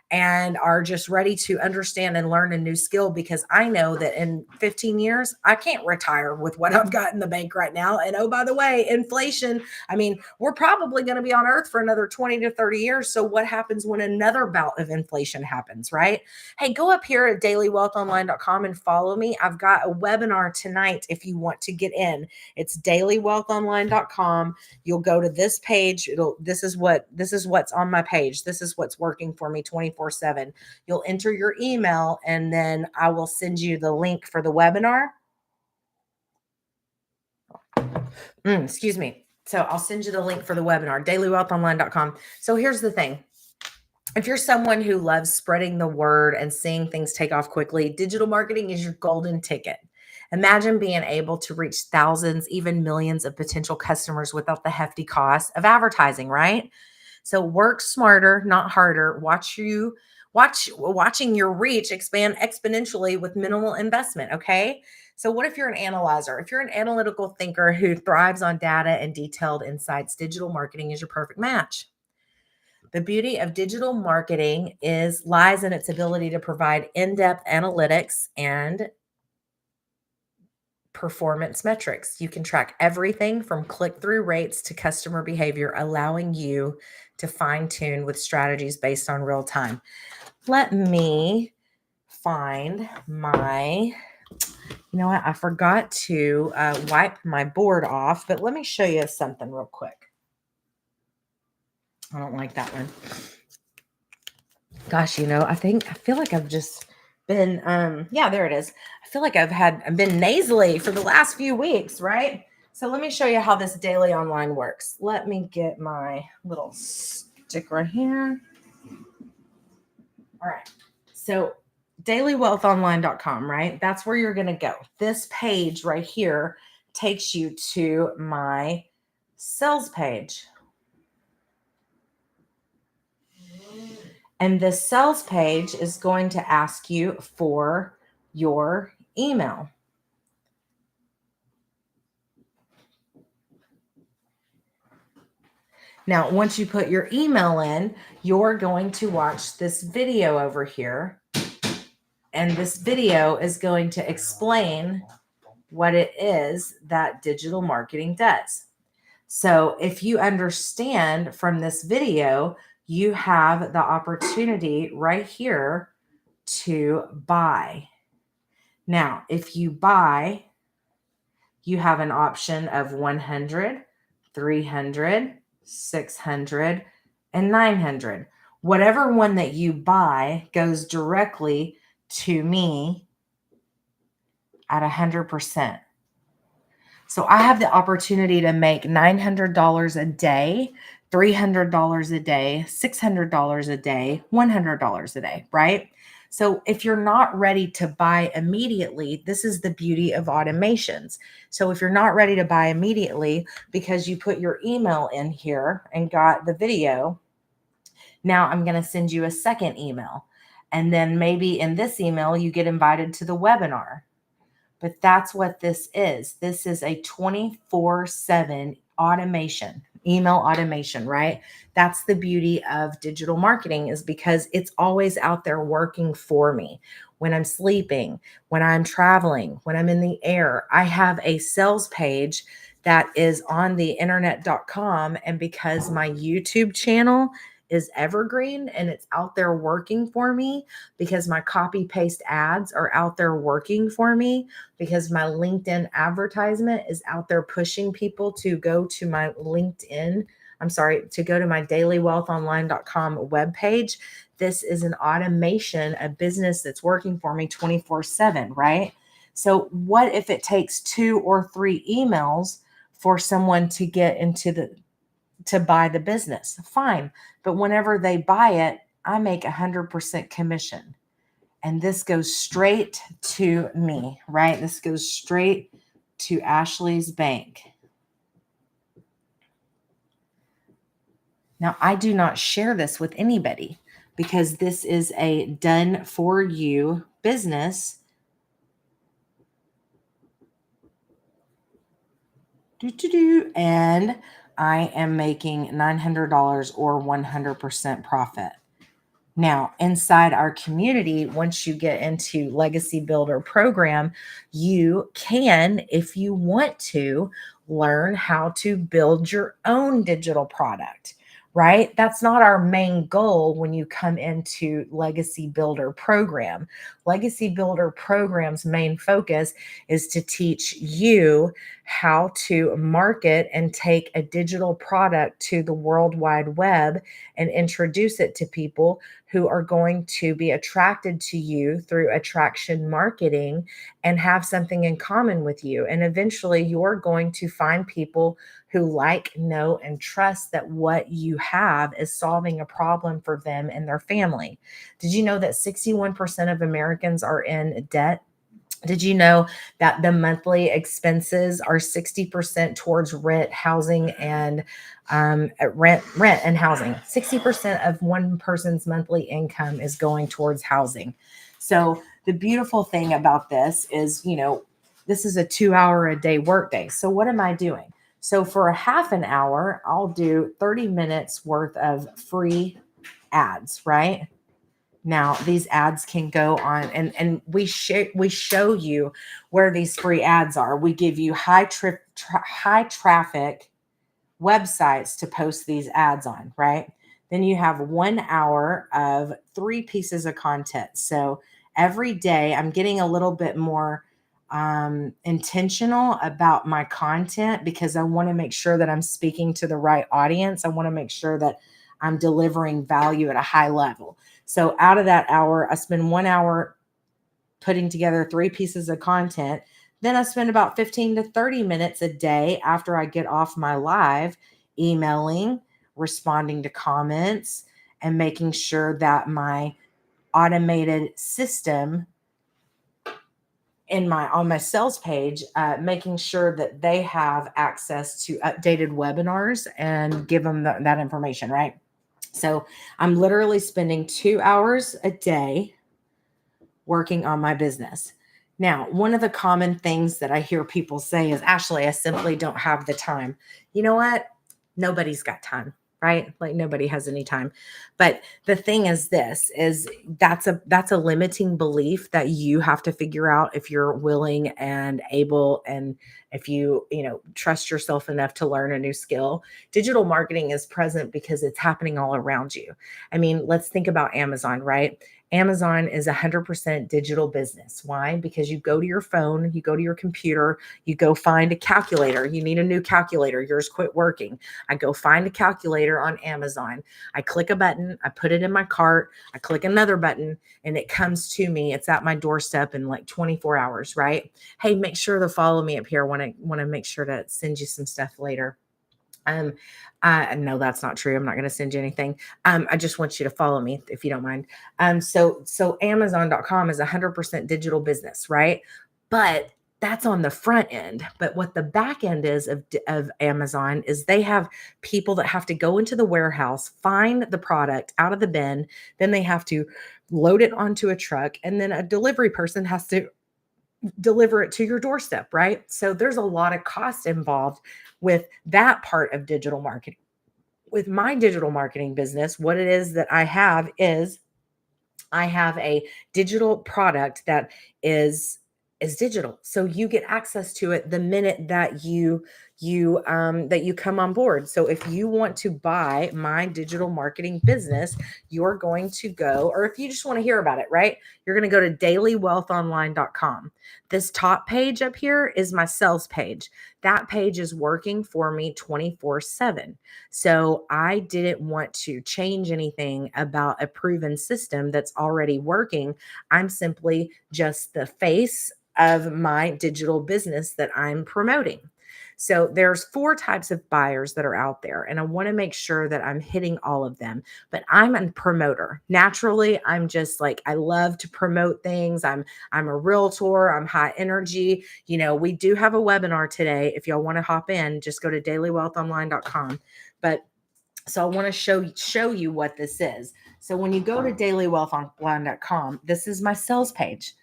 and are just ready to understand and learn a new skill, because I know that in 15 years, I can't retire with what I've got in the bank right now. And oh, by the way, inflation, I mean, we're probably going to be on earth for another 20 to 30 years. So what happens when another bout of inflation happens, right? Hey, go up here at dailywealthonline.com and follow me. I've got a webinar tonight if you want to get in. It's dailywealthonline.com. You'll go to this page. This is what's on my page. This is what's working for me 24/7. You'll enter your email and then I will send you the link for the webinar. Excuse me. So I'll send you the link for the webinar, dailywealthonline.com. So here's the thing. If you're someone who loves spreading the word and seeing things take off quickly, digital marketing is your golden ticket. Imagine being able to reach thousands, even millions of potential customers without the hefty cost of advertising, right? So work smarter, not harder. Watching your reach expand exponentially with minimal investment, okay? So what if you're an analyzer? If you're an analytical thinker who thrives on data and detailed insights, digital marketing is your perfect match. The beauty of digital marketing lies in its ability to provide in-depth analytics and performance metrics. You can track everything from click-through rates to customer behavior, allowing you to fine-tune with strategies based on real time. Let me find my, you know what? I forgot to wipe my board off, but let me show you something real quick. I don't like that one. Gosh, I feel like I've just been, yeah, there it is. I feel like I've been nasally for the last few weeks, right? So let me show you how this daily online works. Let me get my little stick right here. All right. So dailywealthonline.com, right? That's where you're going to go. This page right here takes you to my sales page. And the sales page is going to ask you for your email. Now, once you put your email in, you're going to watch this video over here. And this video is going to explain what it is that digital marketing does. So if you understand from this video, you have the opportunity right here to buy. Now, if you buy, you have an option of 100, 300, 600, and 900. Whatever one that you buy goes directly to me at 100%. So I have the opportunity to make $900 a day, $300 a day, $600 a day, $100 a day, right? So if you're not ready to buy immediately, this is the beauty of automations. So if you're not ready to buy immediately because you put your email in here and got the video, now I'm going to send you a second email. And then maybe in this email, you get invited to the webinar. But that's what this is. This is a 24/7 automation, email automation, right? That's the beauty of digital marketing, is because it's always out there working for me. When I'm sleeping, when I'm traveling, when I'm in the air, I have a sales page that is on the internet.com. And because my YouTube channel is evergreen and it's out there working for me, because my copy paste ads are out there working for me, because my LinkedIn advertisement is out there pushing people to go to my to go to my dailywealthonline.com webpage. This is an automation, a business that's working for me 24/7, right? So what if it takes 2 or 3 emails for someone to get to buy the business? Fine. But whenever they buy it, I make 100% commission. And this goes straight to me, right? This goes straight to Ashley's bank. Now, I do not share this with anybody because this is a done for you business. And I am making $900 or 100% profit. Now, inside our community, once you get into Legacy Builder program, you can, if you want to, learn how to build your own digital product, right? That's not our main goal when you come into Legacy Builder program. Legacy Builder program's main focus is to teach you how to market and take a digital product to the World Wide Web and introduce it to people who are going to be attracted to you through attraction marketing and have something in common with you. And eventually, you're going to find people who like, know, and trust that what you have is solving a problem for them and their family. Did you know that 61% of Americans are in debt? Did you know that the monthly expenses are 60% towards rent, housing, and rent and housing? 60% of one person's monthly income is going towards housing. So the beautiful thing about this is, this is a 2 hour a day workday. So what am I doing? So for a half an hour, I'll do 30 minutes worth of free ads, right? Now these ads can go on, and we show you where these free ads are. We give you high traffic websites to post these ads on, right? Then you have 1 hour of 3 pieces of content. So every day I'm getting a little bit more intentional about my content because I want to make sure that I'm speaking to the right audience. I want to make sure that I'm delivering value at a high level. So out of that hour, I spend 1 hour putting together 3 pieces of content. Then I spend about 15 to 30 minutes a day after I get off my live emailing, responding to comments, and making sure that my automated system on my sales page, making sure that they have access to updated webinars and give them that information, right? So I'm literally spending 2 hours a day working on my business. Now, one of the common things that I hear people say is, Ashley, I simply don't have the time. You know what? Nobody's got time, right? Like nobody has any time. But the thing is that's a limiting belief that you have to figure out if you're willing and able, and if you trust yourself enough to learn a new skill. Digital marketing is present because it's happening all around you. I mean, let's think about Amazon, right? Amazon is 100% digital business. Why? Because you go to your phone, you go to your computer, you go find a calculator. You need a new calculator. Yours quit working. I go find a calculator on Amazon. I click a button, I put it in my cart, I click another button, and it comes to me. It's at my doorstep in like 24 hours, right? Hey, make sure to follow me up here. Want to make sure to send you some stuff later. No, that's not true. I'm not going to send you anything. I just want you to follow me if you don't mind. So Amazon.com is 100% digital business, right? But that's on the front end. But what the back end is of Amazon is they have people that have to go into the warehouse, find the product out of the bin, then they have to load it onto a truck, and then a delivery person has to deliver it to your doorstep, right? So there's a lot of cost involved with that part of digital marketing. With my digital marketing business, what it is that I have is I have a digital product that is digital. So you get access to it the minute that you come on board. So if you want to buy my digital marketing business, you're going to go, or if you just want to hear about it, right? You're going to go to dailywealthonline.com. This top page up here is my sales page. That page is working for me 24/7. So I didn't want to change anything about a proven system that's already working. I'm simply just the face of my digital business that I'm promoting. So there's 4 types of buyers that are out there, and I want to make sure that I'm hitting all of them. But I'm a promoter. Naturally, I'm just like, I love to promote things. I'm a realtor, I'm high energy. We do have a webinar today. If y'all want to hop in, just go to dailywealthonline.com. But so I want to show you what this is. So when you go to dailywealthonline.com, this is my sales page.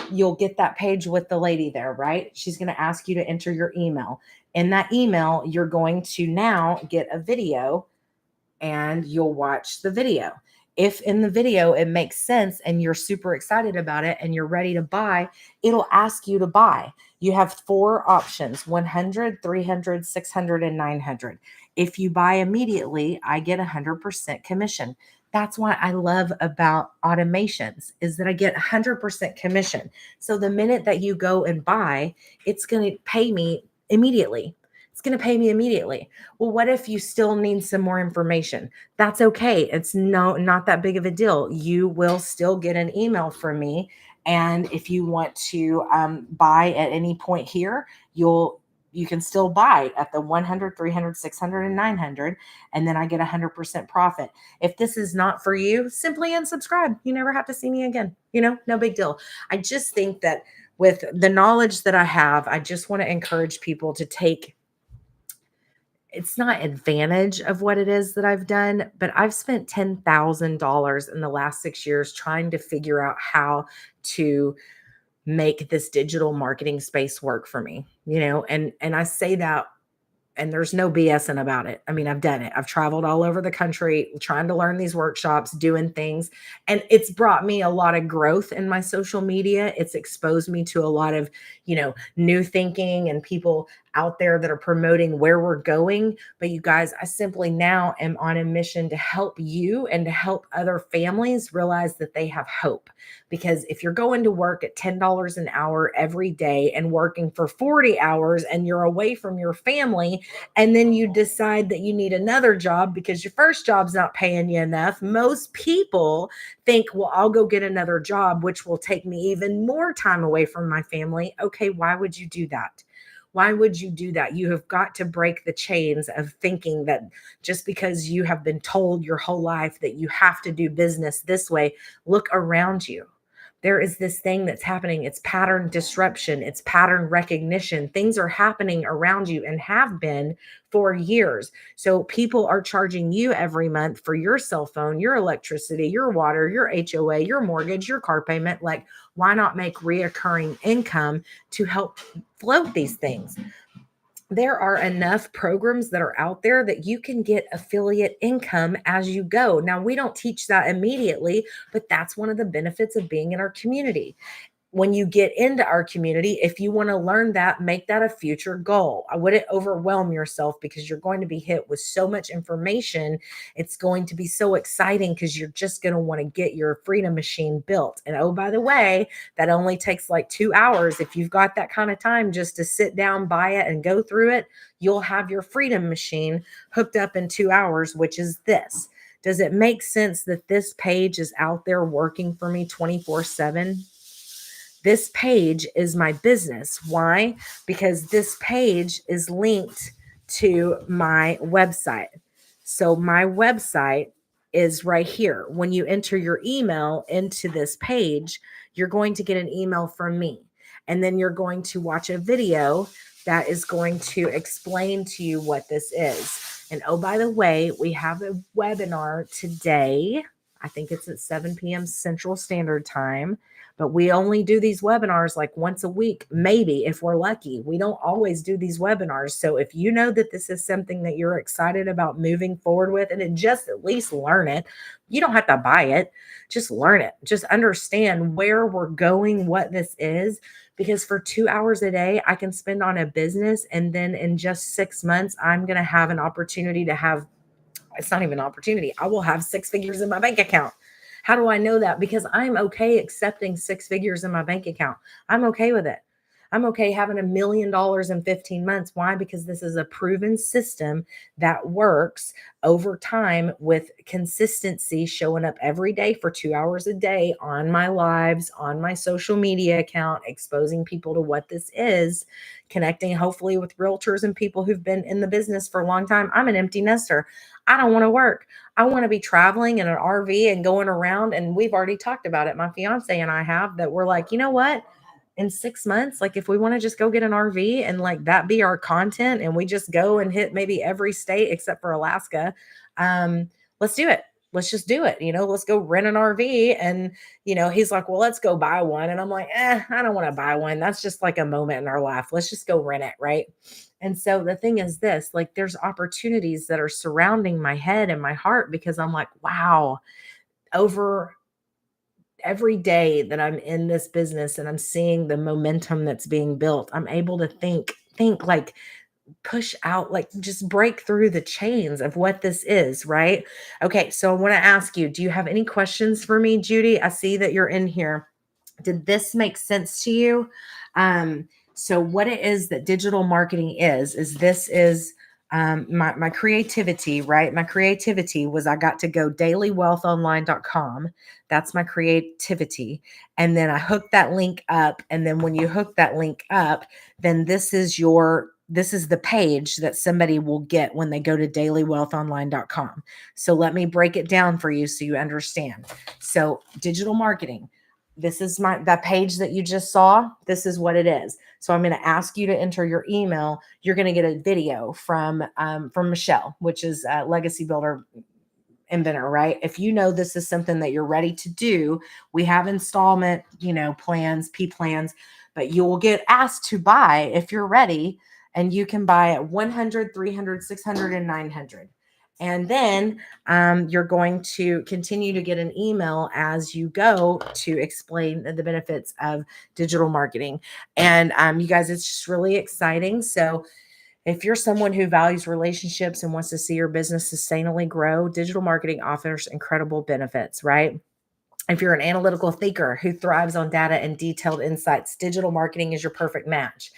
You'll get that page with the lady there, right? She's going to ask you to enter your email. In that email, you're going to now get a video and you'll watch the video. If in the video it makes sense and you're super excited about it and you're ready to buy, it'll ask you to buy. You have four options: 100, 300, 600, and 900. If you buy immediately, I get 100% commission. That's why I love about automations is that I get 100% commission. So the minute that you go and buy, it's going to pay me immediately. It's going to pay me immediately. Well, what if you still need some more information? That's okay. It's not that big of a deal. You will still get an email from me. And if you want to buy at any point here, you can still buy at the 100, 300, 600, and 900, and then I get 100% profit. If this is not for you, simply unsubscribe. You never have to see me again. No big deal. I just think that with the knowledge that I have, I just want to encourage people to take, it's not advantage of what it is that I've done, but I've spent $10,000 in the last 6 years trying to figure out how to make this digital marketing space work for me, and I say that, and there's no BSing about it. I mean, I've done it. I've traveled all over the country trying to learn these workshops, doing things, and it's brought me a lot of growth in my social media. It's exposed me to a lot of, new thinking and people out there that are promoting where we're going. But you guys, I simply now am on a mission to help you and to help other families realize that they have hope. Because if you're going to work at $10 an hour every day and working for 40 hours and you're away from your family, and then you decide that you need another job because your first job's not paying you enough, most people think, well, I'll go get another job, which will take me even more time away from my family. Okay, why would you do that? Why would you do that? You have got to break the chains of thinking that just because you have been told your whole life that you have to do business this way. Look around you. There is this thing that's happening. It's pattern disruption. It's pattern recognition. Things are happening around you and have been for years. So people are charging you every month for your cell phone, your electricity, your water, your HOA, your mortgage, your car payment. Like, why not make reoccurring income to help float these things? There are enough programs that are out there that you can get affiliate income as you go. Now, we don't teach that immediately, but that's one of the benefits of being in our community. When you get into our community, if you want to learn that, make that a future goal. I wouldn't overwhelm yourself because you're going to be hit with so much information. It's going to be so exciting because you're just going to want to get your freedom machine built. And oh, by the way, that only takes like 2 hours. If you've got that kind of time just to sit down, buy it, and go through it, you'll have your freedom machine hooked up in 2 hours, which is this. Does it make sense that this page is out there working for me 24/7? This page is my business. Why? Because this page is linked to my website. So my website is right here. When you enter your email into this page, you're going to get an email from me. And then you're going to watch a video that is going to explain to you what this is. And oh, by the way, we have a webinar today. I think it's at 7 p.m. Central Standard Time. But we only do these webinars like once a week, maybe if we're lucky. We don't always do these webinars. So if you know that this is something that you're excited about moving forward with, and just at least learn it, you don't have to buy it. Just learn it. Just understand where we're going, what this is. Because for 2 hours a day, I can spend on a business. And then in just 6 months, I'm going to have an opportunity to have, it's not even an opportunity, I will have 6 figures in my bank account. How do I know that? Because I'm okay accepting 6 figures in my bank account. I'm okay with it. I'm okay having $1 million in 15 months. Why? Because this is a proven system that works over time with consistency, showing up every day for 2 hours a day on my lives, on my social media account, exposing people to what this is, connecting hopefully with realtors and people who've been in the business for a long time. I'm an empty nester. I don't want to work. I want to be traveling in an RV and going around. And we've already talked about it. My fiance and I have, that we're like, you know what? In 6 months, like if we want to just go get an RV and like that be our content, and we just go and hit maybe every state except for Alaska, let's do it. Let's just do it. Let's go rent an RV. And, he's like, well, let's go buy one. And I'm like, I don't want to buy one. That's just like a moment in our life. Let's just go rent it. Right. And so the thing is this, like, there's opportunities that are surrounding my head and my heart because I'm like, wow, over every day that I'm in this business and I'm seeing the momentum that's being built, I'm able to think like push out, like just break through the chains of what this is, right? Okay, so I want to ask you, do you have any questions for me, Judy? I see that you're in here. Did this make sense to you? So what it is that digital marketing is this is my creativity, right? My creativity was I got to go dailywealthonline.com. That's my creativity. And then I hooked that link up. And then when you hook that link up, then this is the page that somebody will get when they go to dailywealthonline.com. So let me break it down for you so you understand. So digital marketing, this is that page that you just saw. This is what it is. So I'm going to ask you to enter your email. You're going to get a video from Michelle, which is a legacy builder inventor, right? If you know this is something that you're ready to do, we have installment, plans, P plans, but you will get asked to buy if you're ready, and you can buy at 100, 300, 600, and 900. And then you're going to continue to get an email as you go to explain the benefits of digital marketing. And you guys, it's just really exciting. So if you're someone who values relationships and wants to see your business sustainably grow, digital marketing offers incredible benefits, right? If you're an analytical thinker who thrives on data and detailed insights, digital marketing is your perfect match.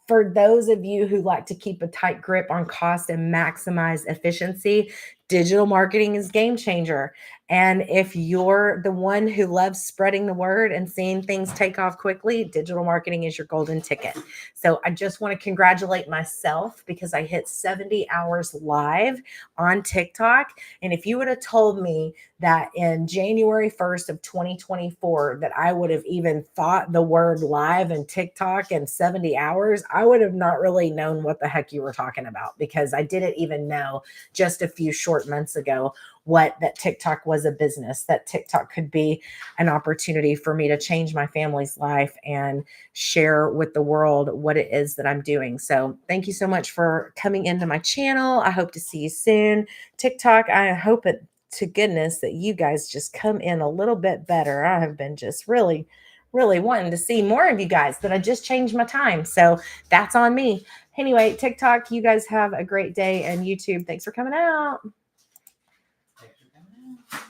For those of you who like to keep a tight grip on cost and maximize efficiency, digital marketing is game changer. And if you're the one who loves spreading the word and seeing things take off quickly, digital marketing is your golden ticket. So I just want to congratulate myself because I hit 70 hours live on TikTok. And if you would have told me that in January 1st of 2024 that I would have even thought the word live and TikTok in 70 hours, I would have not really known what the heck you were talking about, because I didn't even know just a few short months ago that TikTok was a business, that TikTok could be an opportunity for me to change my family's life and share with the world what it is that I'm doing. So thank you so much for coming into my channel. I hope to see you soon. TikTok, I hope to goodness that you guys just come in a little bit better. I have been just really wanting to see more of you guys, but I just changed my time. So that's on me. Anyway, TikTok, you guys have a great day, and YouTube, thanks for coming out.